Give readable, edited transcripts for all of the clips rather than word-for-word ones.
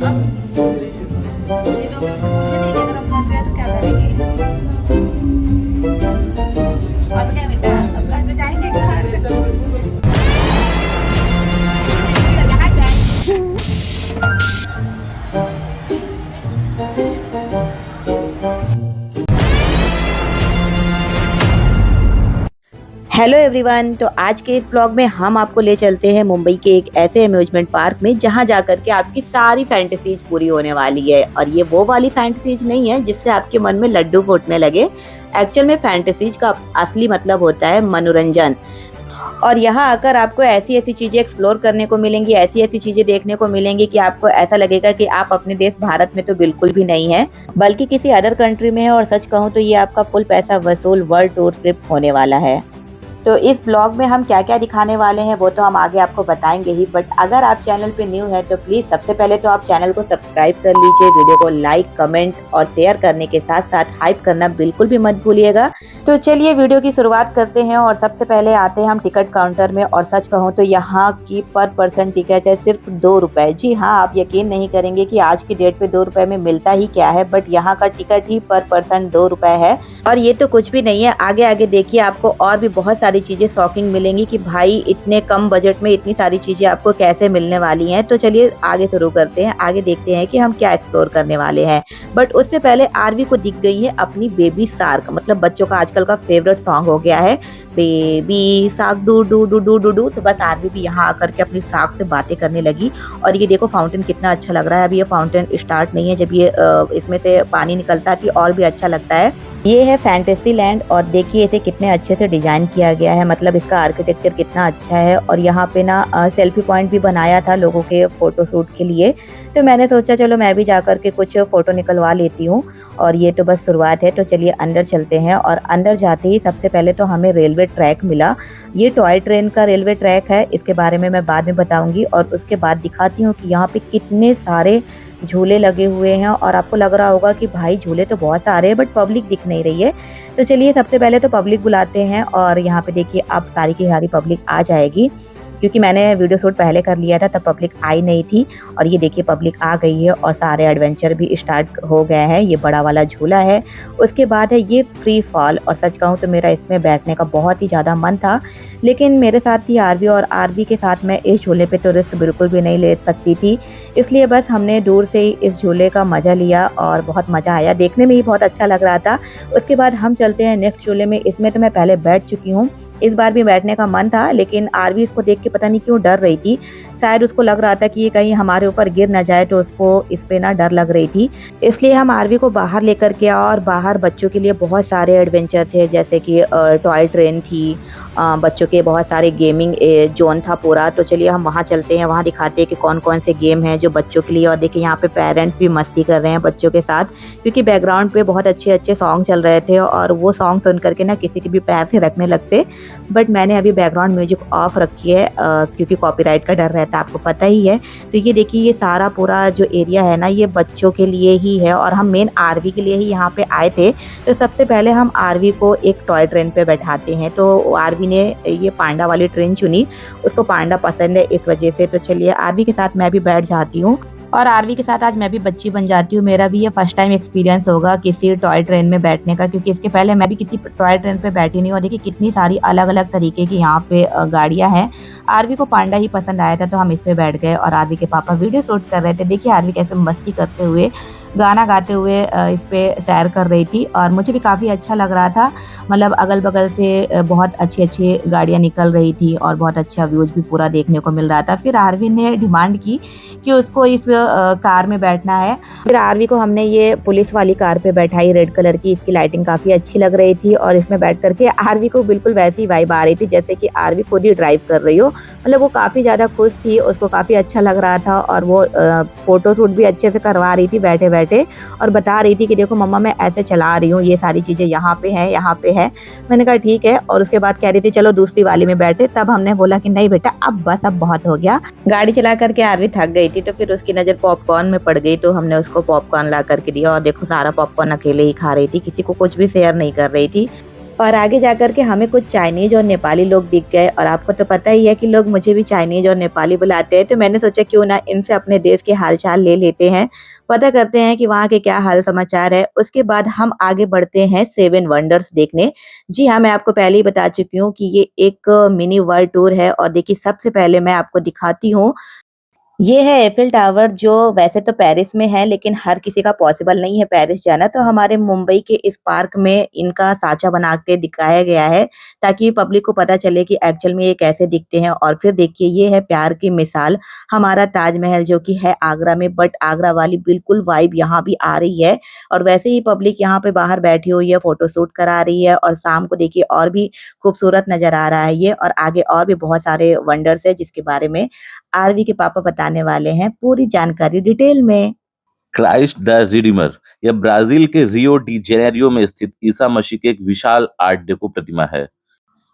ये लोग मुझे नहीं अगर हम कर रहे हैं तो क्या करेंगे। और तो क्या बेटा अब कहाँ से जाएंगे घर कहाँ जाए। हेलो एवरीवन, तो आज के इस ब्लॉग में हम आपको ले चलते हैं मुंबई के एक ऐसे अम्यूजमेंट पार्क में जहां जाकर के आपकी सारी फैंटेसीज पूरी होने वाली है। और ये वो वाली फैंटेसीज नहीं है जिससे आपके मन में लड्डू फूटने लगे। एक्चुअल में फैंटेसीज का असली मतलब होता है मनोरंजन। और यहाँ आकर आपको ऐसी ऐसी चीजें एक्सप्लोर करने को मिलेंगी, ऐसी ऐसी चीजें देखने को मिलेंगी कि आपको ऐसा लगेगा कि आप अपने देश भारत में तो बिल्कुल भी नहीं है, बल्कि किसी अदर कंट्री में है। और सच कहूँ तो ये आपका फुल पैसा वसूल वर्ल्ड टूर ट्रिप होने वाला है। तो इस ब्लॉग में हम क्या क्या दिखाने वाले हैं वो तो हम आगे आपको बताएंगे ही, बट अगर आप चैनल पे न्यू है तो प्लीज सबसे पहले तो आप चैनल को सब्सक्राइब कर लीजिए, वीडियो को लाइक कमेंट और शेयर करने के साथ साथ हाइप करना बिल्कुल भी मत भूलिएगा। तो चलिए वीडियो की शुरुआत करते हैं और सबसे पहले आते हैं हम टिकट काउंटर में। और सच कहूँ तो यहाँ की पर पर्सन टिकट है सिर्फ 2 रुपए। जी हाँ, आप यकीन नहीं करेंगे कि आज की डेट पे 2 रुपए में मिलता ही क्या है, बट यहाँ का टिकट ही पर पर्सन 2 रुपए है। और ये तो कुछ भी नहीं है, आगे आगे देखिए आपको और भी बहुत सारी चीजें शॉकिंग मिलेंगी कि भाई इतने कम बजट में इतनी सारी चीजें आपको कैसे मिलने वाली हैं। तो चलिए आगे शुरू करते हैं, आगे देखते हैं कि हम क्या एक्सप्लोर करने वाले हैं। बट उससे पहले आरवी को दिख गई है अपनी बेबी शार्क, मतलब बच्चों का आजकल का फेवरेट सॉन्ग हो गया है baby shark do do do do do do. तो बस आरवी भी यहाँ आकर के अपनी शार्क से बातें करने लगी। और ये देखो फाउंटेन कितना अच्छा लग रहा है। अभी ये फाउंटेन स्टार्ट नहीं है, जब ये इसमें से पानी निकलता है और भी अच्छा लगता है। ये है फैंटेसी लैंड और देखिए इसे कितने अच्छे से डिजाइन किया गया है, मतलब इसका आर्किटेक्चर कितना अच्छा है। और यहाँ पे ना सेल्फी पॉइंट भी बनाया था लोगों के फोटो शूट के लिए। तो मैंने सोचा चलो मैं भी जाकर के कुछ फोटो निकलवा लेती हूँ। और ये तो बस शुरुआत है, तो चलिए अंदर चलते हैं। और अंदर जाते ही सबसे पहले तो हमें रेलवे ट्रैक मिला। ये टॉय ट्रेन का रेलवे ट्रैक है, इसके बारे में मैं बाद में बताऊंगी। और उसके बाद दिखाती हूँ कि यहाँ पे कितने सारे झूले लगे हुए हैं। और आपको लग रहा होगा कि भाई झूले तो बहुत सारे हैं बट पब्लिक दिख नहीं रही है। तो चलिए सबसे पहले तो पब्लिक बुलाते हैं। और यहाँ पे देखिए अब सारी की सारी पब्लिक आ जाएगी, क्योंकि मैंने वीडियो शूट पहले कर लिया था तब पब्लिक आई नहीं थी। और ये देखिए पब्लिक आ गई है और सारे एडवेंचर भी स्टार्ट हो गए हैं। ये बड़ा वाला झूला है, उसके बाद है ये फ्री फॉल। और सच कहूँ तो मेरा इसमें बैठने का बहुत ही ज़्यादा मन था, लेकिन मेरे साथ थी आरवी और आरवी के साथ मैं इस झूले पे तो रिस्क बिल्कुल भी नहीं ले सकती थी, इसलिए बस हमने दूर से ही इस झूले का मज़ा लिया और बहुत मज़ा आया, देखने में ही बहुत अच्छा लग रहा था। उसके बाद हम चलते हैं नेक्स्ट झूले में। इसमें तो मैं पहले बैठ चुकी हूँ, इस बार भी बैठने का मन था, लेकिन आरवी इसको देख के पता नहीं क्यों डर रही थी। शायद उसको लग रहा था कि ये कहीं हमारे ऊपर गिर ना जाए, तो उसको इस पे ना डर लग रही थी। इसलिए हम आरवी को बाहर लेकर के और बाहर बच्चों के लिए बहुत सारे एडवेंचर थे, जैसे कि टॉय ट्रेन थी, बच्चों के बहुत सारे गेमिंग जोन था पूरा। तो चलिए हम वहाँ चलते हैं, वहाँ दिखाते हैं कि कौन कौन से गेम हैं जो बच्चों के लिए। और देखिए यहाँ पे पेरेंट्स भी मस्ती कर रहे हैं बच्चों के साथ, क्योंकि बैकग्राउंड पे बहुत अच्छे अच्छे सॉन्ग चल रहे थे और वो सॉन्ग सुन करके ना किसी के भी पैर थे रखने लगते। बट मैंने अभी बैकग्राउंड म्यूजिक ऑफ रखी है, क्योंकि कॉपीराइट का डर रहता है, आपको पता ही है। तो ये देखिए ये सारा पूरा जो एरिया है ना ये बच्चों के लिए ही है, और हम मेन आरवी के लिए ही यहाँ पे आए थे। तो सबसे पहले हम आरवी को एक टॉय ट्रेन पे बैठाते हैं। तो आरवी ने ये पांडा वाली ट्रेन चुनी, उसको पांडा पसंद है इस वजह से। तो चलिए आरवी के साथ मैं भी बैठ जाती हूँ और आरवी के साथ आज मैं भी बच्ची बन जाती हूँ। मेरा भी ये फर्स्ट टाइम एक्सपीरियंस होगा किसी टॉय ट्रेन में बैठने का, क्योंकि इसके पहले मैं भी किसी टॉय ट्रेन पे बैठी नहीं हूँ। देखिए कितनी सारी अलग अलग तरीके की यहाँ पे गाड़ियाँ हैं। आरवी को पांडा ही पसंद आया था तो हम इस पे बैठ गए और आरवी के पापा वीडियो शूट कर रहे थे। देखिए आरवी कैसे मस्ती करते हुए गाना गाते हुए इस पे सैर कर रही थी और मुझे भी काफ़ी अच्छा लग रहा था। मतलब अगल बगल से बहुत अच्छी अच्छी गाड़ियाँ निकल रही थी और बहुत अच्छा व्यूज भी पूरा देखने को मिल रहा था। फिर आरवी ने डिमांड की कि उसको इस कार में बैठना है। फिर आरवी को हमने ये पुलिस वाली कार पे बैठाई, रेड कलर की। इसकी लाइटिंग काफ़ी अच्छी लग रही थी और इसमें बैठ करके आरवी को बिल्कुल वैसी वाइब आ रही थी जैसे कि आरवी खुद ही ड्राइव कर रही हो। मतलब वो काफ़ी ज़्यादा खुश थी, उसको काफ़ी अच्छा लग रहा था और वो फ़ोटो शूट भी अच्छे से करवा रही थी बैठे बैठे, और बता रही थी कि देखो मम्मा मैं ऐसे चला रही हूँ, ये सारी चीज़ें यहाँ पे है यहाँ पे है। मैंने कहा ठीक है। और उसके बाद कह रही थी चलो दूसरी वाली में बैठे। तब हमने बोला कि नहीं बेटा अब बस, अब बहुत हो गया। गाड़ी चला करके आरवी थक गई थी तो फिर उसकी नज़र पॉपकॉर्न में पड़ गई, तो हमने उसको पॉपकॉर्न ला करके दिया। और देखो सारा पॉपकॉर्न अकेले ही खा रही थी, किसी को कुछ भी शेयर नहीं कर रही थी। और आगे जाकर के हमें कुछ चाइनीज़ और नेपाली लोग दिख गए और आपको तो पता ही है कि लोग मुझे भी चाइनीज़ और नेपाली बुलाते हैं, तो मैंने सोचा क्यों ना इनसे अपने देश के हाल-चाल ले लेते हैं, पता करते हैं कि वहाँ के क्या हाल-समाचार है। उसके बाद हम आगे बढ़ते हैं सेवन वंडर्स देखने। जी हाँ, मैं आपको पहले ही बता चुकी हूँ कि ये एक मिनी वर्ल्ड टूर है और देखिए सबसे पहले मैं आपको दिखाती हूँ ये है एफिल टावर जो वैसे तो पेरिस में है लेकिन हर किसी का पॉसिबल नहीं है पेरिस जाना तो हमारे मुंबई के इस पार्क में इनका साँचा बना के दिखाया गया है ताकि पब्लिक को पता चले कि एक्चुअल में ये कैसे दिखते हैं और फिर देखिए ये है प्यार की मिसाल हमारा ताजमहल जो कि है आगरा में बट आगरा वाली बिल्कुल वाइब यहाँ भी आ रही है और वैसे ही पब्लिक यहाँ पे बाहर बैठी हुई है फोटो शूट करा रही है और शाम को देखिए और भी खूबसूरत नज़र आ रहा है ये और आगे और भी बहुत सारे वंडर्स है जिसके बारे में आरवी के पापा बताने वाले हैं पूरी जानकारी डिटेल में। क्राइस्ट द रिडीमर यह ब्राजील के रियो डी जेनेरियो में स्थित ईसा मसीह की एक विशाल आर्ट डेको प्रतिमा है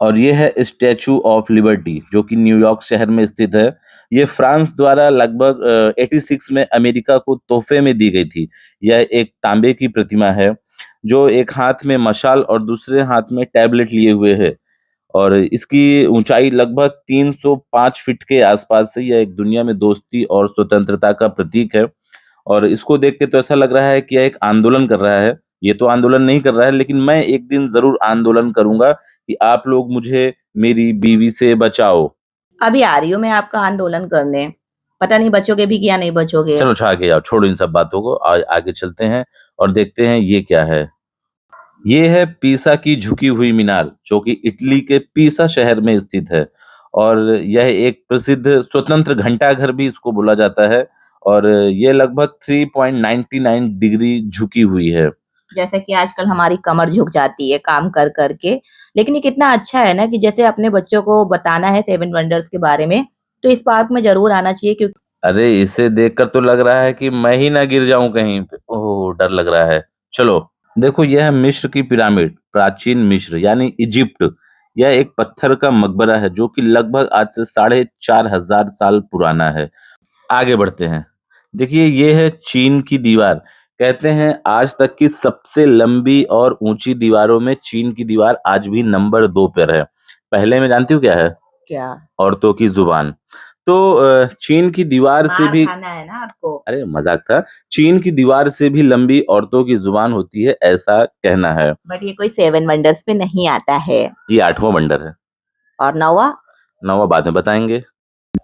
और ये है स्टैचू ऑफ लिबर्टी जो कि न्यूयॉर्क शहर में स्थित है। ये फ्रांस द्वारा लगभग 86 में अमेरिका को तोहफे में दी गई थी। यह एक तांबे की प्रतिमा है जो एक हाथ में मशाल और दूसरे हाथ में टैबलेट लिए हुए है और इसकी ऊंचाई लगभग 305 फीट के आसपास है। यह एक दुनिया में दोस्ती और स्वतंत्रता का प्रतीक है और इसको देख के तो ऐसा लग रहा है कि यह एक आंदोलन कर रहा है। ये तो आंदोलन नहीं कर रहा है लेकिन मैं एक दिन जरूर आंदोलन करूंगा कि आप लोग मुझे मेरी बीवी से बचाओ। अभी आ रही हूँ मैं आपका आंदोलन करने। पता नहीं बचोगे भी कि या नहीं बचोगे। चलो छा के आओ, छोड़ो इन सब बातों को, आगे चलते हैं और देखते हैं ये क्या है। ये है पीसा की झुकी हुई मीनार जो कि इटली के पीसा शहर में स्थित है और यह एक प्रसिद्ध स्वतंत्र घंटाघर भी इसको बोला जाता है और ये लगभग 3.99 डिग्री झुकी हुई है। जैसे कि आजकल हमारी कमर झुक जाती है काम कर कर के लेकिन ये कितना अच्छा है ना कि जैसे अपने बच्चों को बताना है सेवन वंडर्स के बारे में तो इस पार्क में जरूर आना चाहिए क्योंकि अरे इसे देखकर तो लग रहा है कि मैं ही ना गिर जाऊं कहीं पे। ओह डर लग रहा है। चलो देखो यह है मिस्र की पिरामिड, प्राचीन मिस्र यानी इजिप्ट। यह एक पत्थर का मकबरा है जो कि लगभग आज से 4,500 साल पुराना है। आगे बढ़ते हैं। देखिए ये है चीन की दीवार। कहते हैं आज तक की सबसे लंबी और ऊंची दीवारों में चीन की दीवार आज भी नंबर 2 पर है। पहले में जानती हूँ क्या है? क्या औरतों की जुबान। तो चीन की दीवार से मार भी, खाना है ना आपको। अरे मजाक था। चीन की दीवार से भी लंबी औरतों की जुबान होती है ऐसा कहना है। बट ये कोई सेवन वंडर्स में नहीं आता है। ये 8वां वंडर है। और नौवा 9वां बाद में बताएंगे।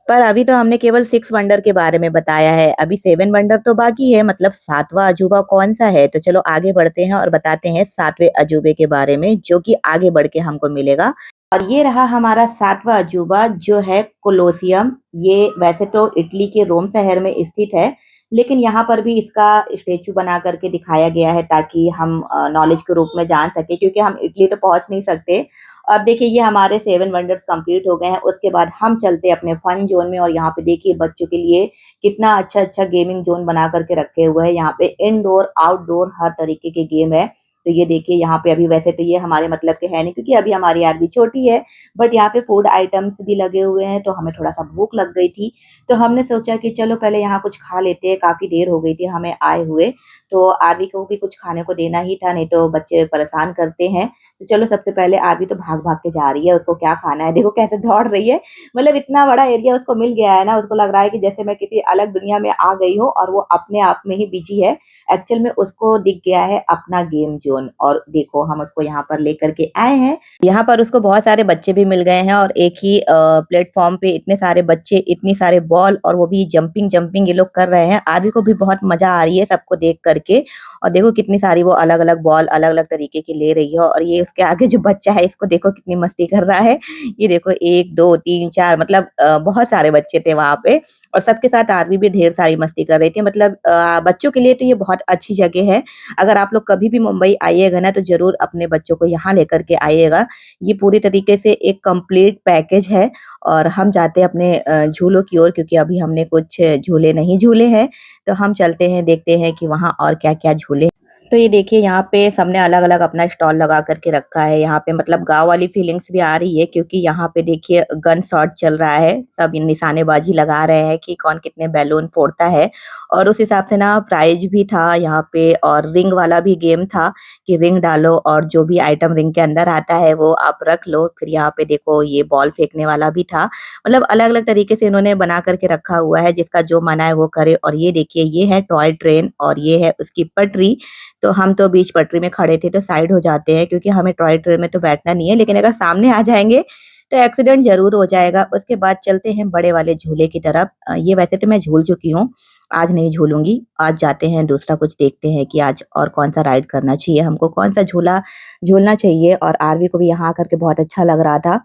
पर अभी तो हमने केवल 6 वंडर के बारे में बताया है अभी 7 वंडर तो बाकी है मतलब 7वां अजूबा कौन सा है तो चलो आगे बढ़ते हैं और बताते हैं 7वें अजूबे के बारे में जो कि आगे बढ़ के हमको मिलेगा और ये रहा हमारा 7वां अजूबा जो है कोलोसियम। ये वैसे तो इटली के रोम शहर में स्थित है लेकिन यहाँ पर भी इसका स्टेचू बना करके दिखाया गया है ताकि हम नॉलेज के रूप में जान सके क्योंकि हम इटली तो पहुंच नहीं सकते। अब देखिए ये हमारे 7 वंडर्स कंप्लीट हो गए हैं उसके बाद हम चलते हैं अपने फन जोन में और यहाँ पे देखिए बच्चों के लिए कितना अच्छा अच्छा गेमिंग जोन बना करके रखे हुए हैं। यहाँ पे इनडोर आउटडोर हर तरीके के गेम है तो ये देखिए यहाँ पे अभी वैसे तो ये हमारे मतलब के है नहीं क्योंकि अभी हमारी आरबी छोटी है बट यहाँ पे फूड आइटम्स भी लगे हुए हैं तो हमें थोड़ा सा भूख लग गई थी तो हमने सोचा कि चलो पहले यहाँ कुछ खा लेते हैं काफी देर हो गई थी हमें आए हुए तो आरबी को भी कुछ खाने को देना ही था नहीं तो बच्चे परेशान करते हैं। तो चलो सबसे पहले आरबी तो भाग-भाग के जा रही है, उसको क्या खाना है, देखो कैसे दौड़ रही है। मतलब इतना बड़ा एरिया उसको मिल गया है ना, उसको लग रहा है कि जैसे मैं किसी अलग दुनिया में आ गई हूँ और वो अपने आप में ही बिज़ी है। एक्चुअल में उसको दिख गया है अपना गेम ज़ोन और देखो हम उसको यहाँ पर लेकर के आए हैं। यहाँ पर उसको बहुत सारे बच्चे भी मिल गए हैं और एक ही प्लेटफ़ॉर्म पे इतने सारे बच्चे, इतनी सारे बॉल और वो भी जंपिंग ये लोग कर रहे हैं। आरबी को भी बहुत मज़ा आ रही है सबको देख कर के और देखो कितनी सारी वो अलग-अलग बॉल अलग-अलग तरीके की ले रही है और ये उसके आगे जो बच्चा है इसको देखो कितनी मस्ती कर रहा है। ये देखो 1, 2, 3, 4 मतलब बहुत सारे बच्चे थे वहाँ पे और सबके साथ आरबी भी ढेर सारी मस्ती कर रही थी। मतलब बच्चों के लिए तो ये बहुत अच्छी जगह है। अगर आप लोग कभी भी मुंबई आइएगा ना तो ज़रूर अपने बच्चों को यहाँ लेकर के आइएगा। ये पूरी तरीके से एक कंप्लीट पैकेज है और हम जाते हैं अपने झूलों की ओर क्योंकि अभी हमने कुछ झूले नहीं झूले हैं। तो हम चलते हैं देखते हैं कि वहाँ और क्या-क्या झूले। तो ये देखिए यहाँ पे सबने अलग-अलग अपना स्टॉल लगा कर के रखा है। यहाँ पे मतलब गाँव वाली फीलिंग्स भी आ रही है क्योंकि यहाँ पे देखिए गन शॉट चल रहा है। सब निशानेबाजी लगा रहे हैं कि कौन कितने बैलून फोड़ता है और उस हिसाब से ना प्राइज भी था यहाँ पे और रिंग वाला भी गेम था कि रिंग डालो और जो भी आइटम रिंग के अंदर आता है वो आप रख लो। फिर यहाँ पे देखो ये बॉल फेंकने वाला भी था। मतलब अलग-अलग तरीके से इन्होंने बना करके रखा हुआ है, जिसका जो मन आए वो करे। और ये देखिए ये है टॉय ट्रेन और ये है उसकी पटरी। तो हम तो बीच पटरी में खड़े थे तो साइड हो जाते हैं क्योंकि हमें टॉय ट्रेन में तो बैठना नहीं है, लेकिन अगर सामने आ जाएँगे तो एक्सीडेंट ज़रूर हो जाएगा। उसके बाद चलते हैं बड़े वाले झूले की तरफ। ये वैसे तो मैं झूल चुकी हूँ, आज नहीं झूलूँगी। आज जाते हैं दूसरा कुछ देखते हैं कि आज और कौन-सा राइड करना चाहिए हमको, कौन-सा झूला झूलना चाहिए। और आरवी को भी यहाँ आकर के बहुत अच्छा लग रहा था।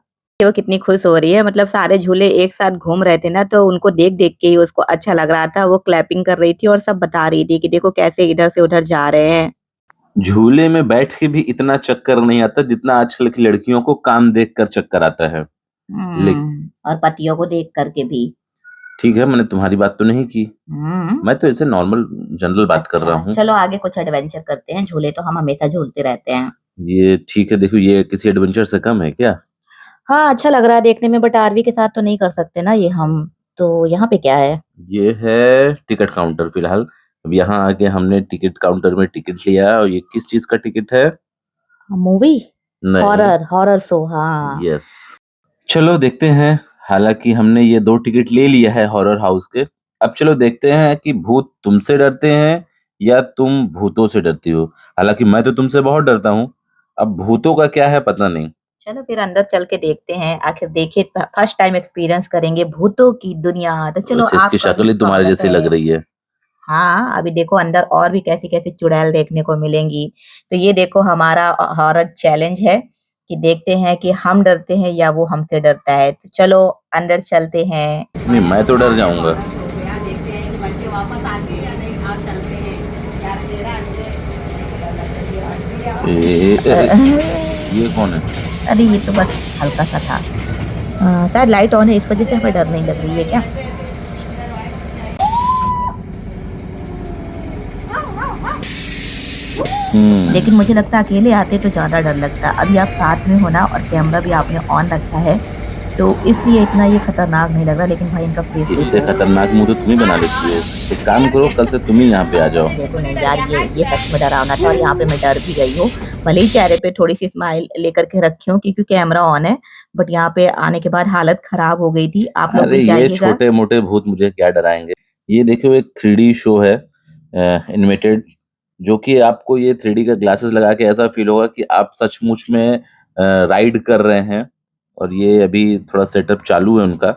वो कितनी खुश हो रही है, मतलब सारे झूले एक साथ घूम रहे थे ना तो उनको देख-देख के ही उसको अच्छा लग रहा था। वो क्लैपिंग कर रही थी और सब बता रही थी कि देखो कैसे इधर से उधर जा रहे हैं। झूले में बैठ के भी इतना चक्कर नहीं आता जितना आजकल की लड़कियों को काम देखकर चक्कर आता है। ले और पतियों को देख कर के भी। ठीक है, मैंने तुम्हारी बात तो नहीं की। हुँ। मैं तो ऐसे नॉर्मल जनरल बात कर रहा अच्छा, हूँ। चलो आगे कुछ एडवेंचर करते हैं, झूले तो हम हमेशा झूलते रहते हैं। ये ठीक है, देखो ये किसी एडवेंचर से कम है क्या? हाँ, अच्छा लग रहा है देखने में बट आरवी के साथ तो नहीं कर सकते ना ये हम। तो यहाँ पे क्या है? ये है टिकट काउंटर फिलहाल। अब यहाँ आके हमने टिकट काउंटर में टिकट लिया और ये किस चीज़ का टिकट है? मूवी? नहीं, हॉरर शो हाँ। यस। चलो देखते हैं। हालाँकि हमने ये 2 टिकट ले लिया है हॉरर हाउस के। अब चलो देखते हैं कि भूत तुमसे डरते हैं या तुम भूतों से डरती हो? हालाँकि मैं तो तुमसे बहुत डरता हूँ। अब भूतों का क्या है पता नहीं। चलो फिर अंदर चल के देखते हैं, आखिर देखिए फर्स्ट टाइम एक्सपीरियंस करेंगे भूतों की दुनिया। तो चलो वैसे इसकी आपका भी शक्ल ही तुम्हारे स्वागत जैसी लग है। रही है। हाँ, अभी देखो अंदर और भी कैसी-कैसी चुड़ैल देखने को मिलेंगी। तो ये देखो हमारा हॉरर चैलेंज है कि देखते हैं कि हम डरते हैं या वो हमसे डरता है। तो चलो अंदर चलते हैं। नहीं, मैं तो डर जाऊँगा। देखते हैं कि बच के वापस आते हैं या नहीं। आओ चलते हैं। यार दे रहा ये कौन है? अरे ये तो बस हल्का-सा था। शायद लाइट ऑन है इस वज़ह से हमें डर नहीं लग रही है क्या? लेकिन मुझे लगता है अकेले आते तो ज़्यादा डर लगता। अभी आप साथ में हो ना और कैमरा भी आपने ऑन रखा है, तो इसलिए इतना ये खतरनाक नहीं लग रहा। लेकिन भाई इनका फेस इससे देखो। खतरनाक मुँह तो तुम ही बना लेती हो। एक काम करो, कल से तुम ही यहाँ पे आ जाओ। देखो नहीं यार ये सच में डरावना था और यहाँ पे मैं डर भी गई हूँ। भले ही चेहरे पे थोड़ी-सी स्माइल लेकर के रखी हूँ क्योंकि कैमरा ऑन है, बट यहाँ पे आने के बाद हालत खराब हो गई थी। आप लोग अरे भी ये जाइएगा। छोटे-मोटे भूत मुझे क्या डराएँगे। ये देखो एक 3D शो है एनिमेटेड, जो कि आपको ये 3D का ग्लासेस लगा के ऐसा फ़ील होगा कि आप सचमुच में राइड कर रहे हैं और ये अभी थोड़ा सेटअप चालू है उनका।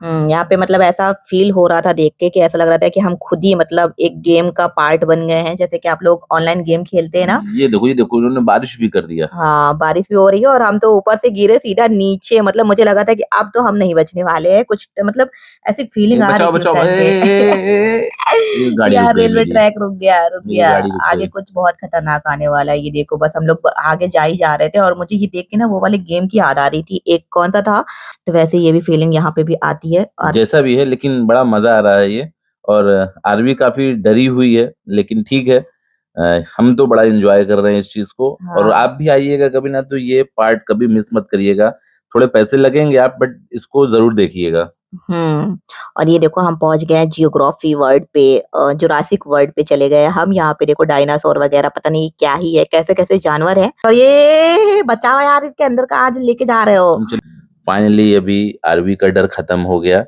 यहाँ पे मतलब ऐसा फ़ील हो रहा था देख के कि ऐसा लग रहा था कि हम खुद ही मतलब एक गेम का पार्ट बन गए हैं। जैसे कि आप लोग ऑनलाइन गेम खेलते हैं ना। ये देखो उन्होंने बारिश भी कर दिया। हाँ, बारिश भी हो रही है और हम तो ऊपर से गिरे सीधा नीचे। मतलब मुझे लगा था कि अब तो हम नहीं बचने वाले हैं। कुछ मतलब ऐसी फीलिंग आ रही बचाओ, थी उस बचाओ टाइम पे। ये गाड़ी रुक यार गई रेलवे मेरी, ट्रैक रुक मेरी गया। गाड़ी रुक आगे गई। कुछ बहुत खतरनाक आने वाला है। ये देखो बस हम लोग आगे जा ही जा रहे थे और मुझे ये देख के ना वो वाले गेम की याद आ रही थी। एक कौन-सा था? तो वैसे ये भी फीलिंग यहाँ पे भी आती है और जैसा भी है लेकिन बड़ा मज़ा आ रहा है ये और आरवी काफ़ी डरी हुई है, लेकिन ठीक है। हम तो बड़ा एन्जॉय कर रहे हैं इस चीज़ को और हाँ। आप भी आइएगा कभी ना तो ये पार्ट कभी मिस मत करिएगा। थोड़े पैसे लगेंगे आप बट इसको ज़रूर देखिएगा। और ये देखो हम पहुँच गए हैं जियोग्राफी वर्ल्ड पे जुरासिक वर्ल्ड पे चले गए। हम यहाँ पे देखो डायनासोर वगैरह पता नहीं क्या ही है, कैसे-कैसे जानवर हैं। और ये बचाओ यार इसके अंदर कहाँ लेके जा रहे हो? हम चल फाइनली अभी आरवी का डर खत्म हो गया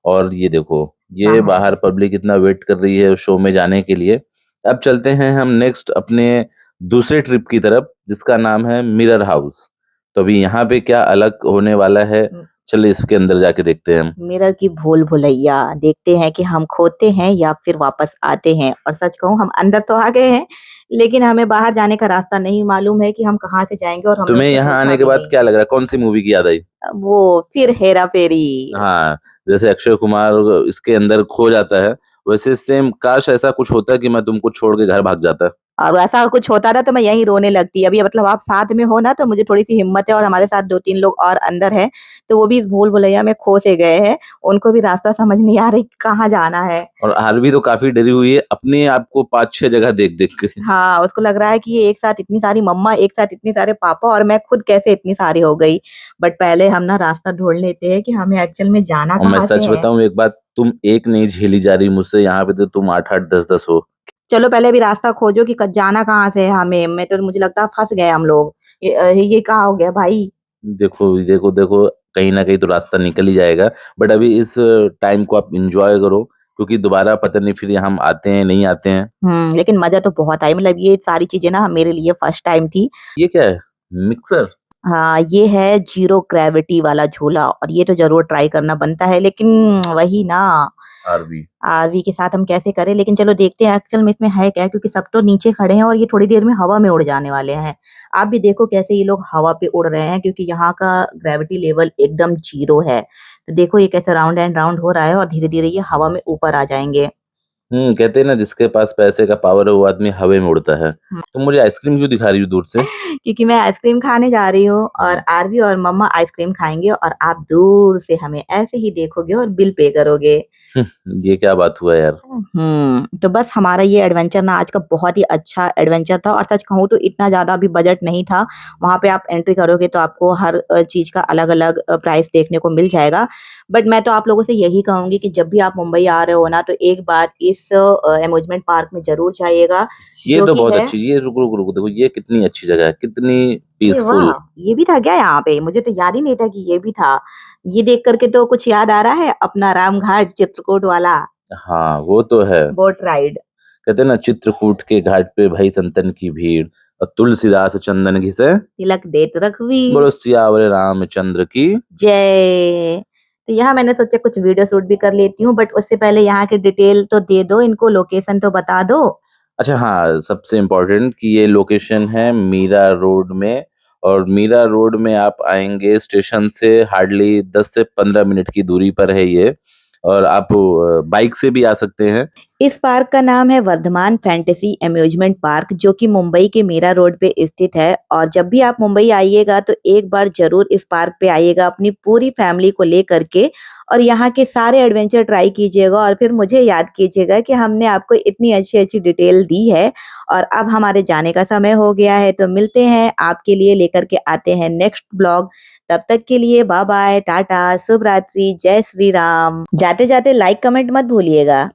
और ये देखो, ये बाहर। बाहर पब्लिक इतना वेट कर रही है उस शो में जाने के लिए। अब चलते हैं हम नेक्स्ट अपने दूसरे ट्रिप की तरफ जिसका नाम है मिरर हाउस। तो अभी यहाँ पे क्या अलग होने वाला है, चलिए इसके अंदर जाके देखते हैं हम। मिरर की भूल-भुलैया देखते हैं कि हम खोते हैं या फिर वापस आते हैं। और सच कहूँ हम अंदर तो आ गए हैं, लेकिन हमें बाहर जाने का रास्ता नहीं मालूम है कि हम कहाँ से जाएँगे और हमने तुम्हें उसमें यहाँ सोचा आने के भी बाद नहीं। क्या लग रहा है? कौन-सी मूवी की याद आई? वो फिर हेरा-फेरी। हाँ, जैसे अक्षय कुमार इसके अंदर खो जाता है, वैसे सेम काश ऐसा कुछ होता कि मैं तुमको छोड़ के घर भाग जाता। और ऐसा कुछ होता ना तो मैं यहीं रोने लगती। अभी मतलब आप साथ में हो ना तो मुझे थोड़ी-सी हिम्मत है और हमारे साथ 2-3 लोग और अंदर हैं, तो वो भी इस भूल-भुलैया में खो से गए हैं। उनको भी रास्ता समझ नहीं आ रही कहाँ जाना है। और आरवी तो काफ़ी डरी हुई है, अपने आप को 5-6 जगह देख-देख के। हाँ, उसको लग रहा है कि ये एक साथ इतनी सारी मम्मा, एक साथ इतने सारे पापा और मैं खुद कैसे इतनी सारी हो गई। बट पहले हम ना रास्ता ढूँढ लेते हैं कि हमें एक्चुअल में जाना और मैं कहाँ से सच है। बताऊँ एक बात, तुम एक नहीं झेली जा रही मुझसे, यहाँ पे तो तुम 8-8 10-10 हो। चलो पहले अभी रास्ता खोजो कि जाना कहाँ से है हमें। मुझे लगता है फंस गए हम लोग। ये कहाँ हो गया भाई। देखो कहीं ना कहीं तो रास्ता निकल ही जाएगा। बट अभी इस टाइम को आप इंजॉय करो, क्योंकि दोबारा पता नहीं फिर हम आते हैं नहीं आते हैं। लेकिन मजा तो बहुत आई। मतलब ये सारी चीजें ना मेरे लिए फर्स्ट टाइम थी। ये क्या है? मिक्सर? हाँ, ये है जीरो ग्रेविटी वाला झूला और ये तो जरूर ट्राई करना बनता है, लेकिन वही ना, आरवी? आरवी के साथ हम कैसे करें। लेकिन चलो देखते हैं एक्चुअल में इसमें है क्या, क्योंकि सब तो नीचे खड़े हैं और ये थोड़ी देर में हवा में उड़ जाने वाले हैं। आप भी देखो कैसे ये लोग हवा पे उड़ रहे हैं, क्योंकि यहाँ का ग्रेविटी लेवल एकदम जीरो है। तो देखो ये कैसे राउंड एंड राउंड हो रहा है और धीरे धीरे ये हवा में ऊपर आ जाएंगे। कहते हैं ना, जिसके पास पैसे का पावर है वो आदमी हवा में उड़ता है। तुम मुझे आइसक्रीम क्यों दिखा रही हो दूर से? क्योंकि मैं आइसक्रीम खाने जा रही हूँ और आरवी और मम्मा आइसक्रीम खाएंगे और आप दूर से हमें ऐसे ही देखोगे और बिल पे करोगे। ये क्या बात हुआ यार? तो बस हमारा ये एडवेंचर ना आज का बहुत ही अच्छा एडवेंचर था। और सच कहूँ तो इतना ज्यादा भी बजट नहीं था। वहां पे आप एंट्री करोगे तो आपको हर चीज का अलग अलग प्राइस देखने को मिल जाएगा। बट मैं तो आप लोगों से यही कहूंगी कि जब भी आप मुंबई आ रहे हो ना, तो एक बार इस एम्यूजमेंट पार्क में जरूर जाइएगा। ये जो तो कि बहुत है, अच्छी, ये रुको देखो, ये कितनी अच्छी जगह है, कितनी अरे पीसफुल। वाह, ये भी था क्या यहाँ पे। मुझे तो याद ही नहीं था कि ये भी था। ये देख करके तो कुछ याद आ रहा है, अपना रामघाट चित्रकूट वाला हाँ वो तो है। Boat ride. कहते हैं ना, चित्रकूट के घाट पे भई संतन की भीड़, और तुलसीदास चंदन घिसे, तिलक देत रघुवीर, बोलो सियावर रामचंद्र की। जय। तो यहाँ मैंने सोचा कुछ वीडियो शूट भी कर लेती हूँ, बट उससे पहले यहाँ की डिटेल तो दे दो, इनको लोकेशन तो बता दो। अच्छा हाँ, सबसे इम्पोर्टेंट कि ये लोकेशन है मीरा रोड में, और मीरा रोड में आप आएंगे स्टेशन से हार्डली 10 से 15 मिनट की दूरी पर है ये। और आप बाइक से भी आ सकते हैं। इस पार्क का नाम है वर्धमान फैंटेसी अम्यूजमेंट पार्क, जो कि मुंबई के मीरा रोड पे स्थित है। और जब भी आप मुंबई आइएगा तो एक बार जरूर इस पार्क पे आइएगा अपनी पूरी फैमिली को लेकर के, और यहाँ के सारे एडवेंचर ट्राई कीजिएगा और फिर मुझे याद कीजिएगा कि हमने आपको इतनी अच्छी अच्छी डिटेल दी है। और अब हमारे जाने का समय हो गया है, तो मिलते हैं आपके लिए लेकर के आते हैं नेक्स्ट ब्लॉग। तब तक के लिए बाय बाय, टाटा, शुभ रात्रि, जय श्री राम। जाते जाते लाइक कमेंट मत भूलिएगा।